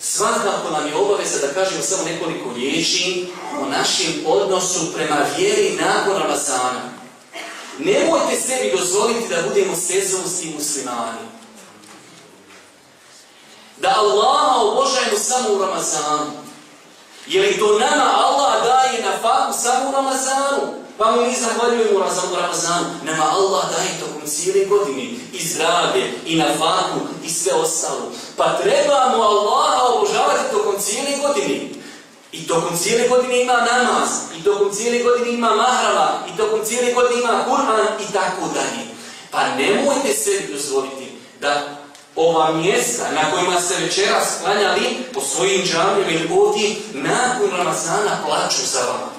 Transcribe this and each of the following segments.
svakako nam je obaveza da kažemo samo nekoliko riječi o našem odnosu prema vjeri nakon Ramazana. Nemojte sebi dozvoliti da budemo sezonski muslimani. Da Allaha obožajemo samo u Ramazanu. Je li to nama Allah daje na faku samo u Ramazanu? Pa mu mi zahvaljujemo u Ramazanu. Nama Allah daje tokom cijele godine i zdravlje, i na faku, i sve ostalo. Pa trebamo Allaha obožavati tokom cijele godine. I tokom cijele godine ima namaz, i tokom cijele godine ima mahrama, i tokom cijele godine ima Kur'an i tako dalje. Pa nemojte sebi dozvoliti da ova mjesta na kojima se večeras klanjali po svojim džamijama ili ovdje nakon Ramazana plaču za vama.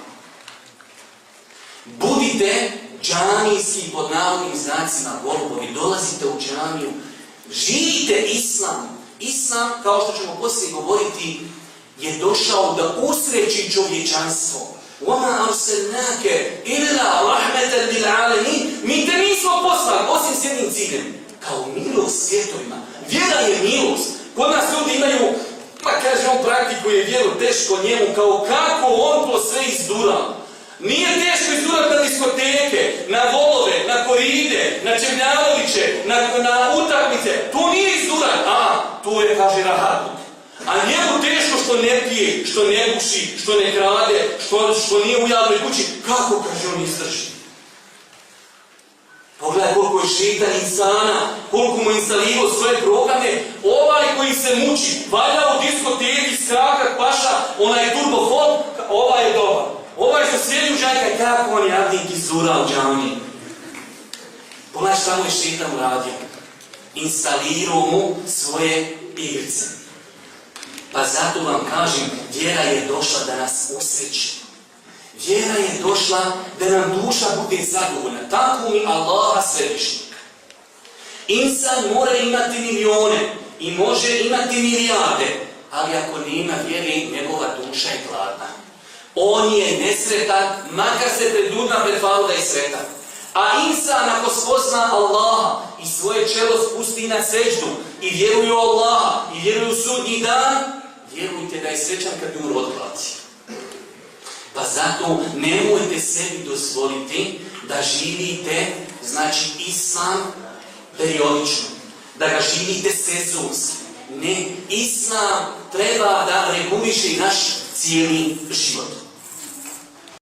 Budite džamijski pod navodnim znacima golubovi, dolazite u džamiju, živite Islam. Islam, kao što ćemo poslije govoriti, je došao da usreći čovječanstvo. وَمَا أَرْسَلْنَاكَ إِلَّا رَحْمَةً لِلْعَالَمِينَ. Mi te nismo poslali, osim s jednim ciljem, kao milost svijetovima. Vjera je milost. Kod nas ljudi imaju, pa kaže on praktikuje vjeru teško njemu, kao kako on to sve izdura. Nije teško izdurat na diskoteke, na volove, na koride, na Čemljanoviće, na utakmice. To nije izdurat, to je, kaže, rahatluk. A njemu teško što ne pije, što ne buši, što ne krade, što nije u javnoj kući. Kako, kaže, on izdrži? Pogledaj koliko je šeitan insana, koliko mu instalirao svoje programe. Ovaj koji se muči, valja u diskoteki, skakat, paša, onaj turbofob, ovaj je dobar. Ovaj što sjedi u džajka, kako on jadnik izdura u džavnji. Pogledaj šta mu je šeitan uradio. Instalirao mu svoje igrice. Pa zato vam kažem, vjera je došla da nas usreći. Vjera je došla da nam duša bude zadovoljna. Tako mi Allaha svevišnjeg. Insan mora imati milijone i može imati milijarde, ali ako nema vjere, njegova duša je gladna. On je nesretan, makar se pred ljudima pretvarao da je sretan. A insan ako spozna Allaha i svoje čelo spusti na seždu i vjeruje u Allaha i vjeruje u sudnji dan, vjerujte da je srećan kad umru od glaci. Pa zato nemojte sebi dozvoliti da živite, znači Islam periodično, da ga živite sezonski. Ne, Islam treba da reguliše naš cijeli život.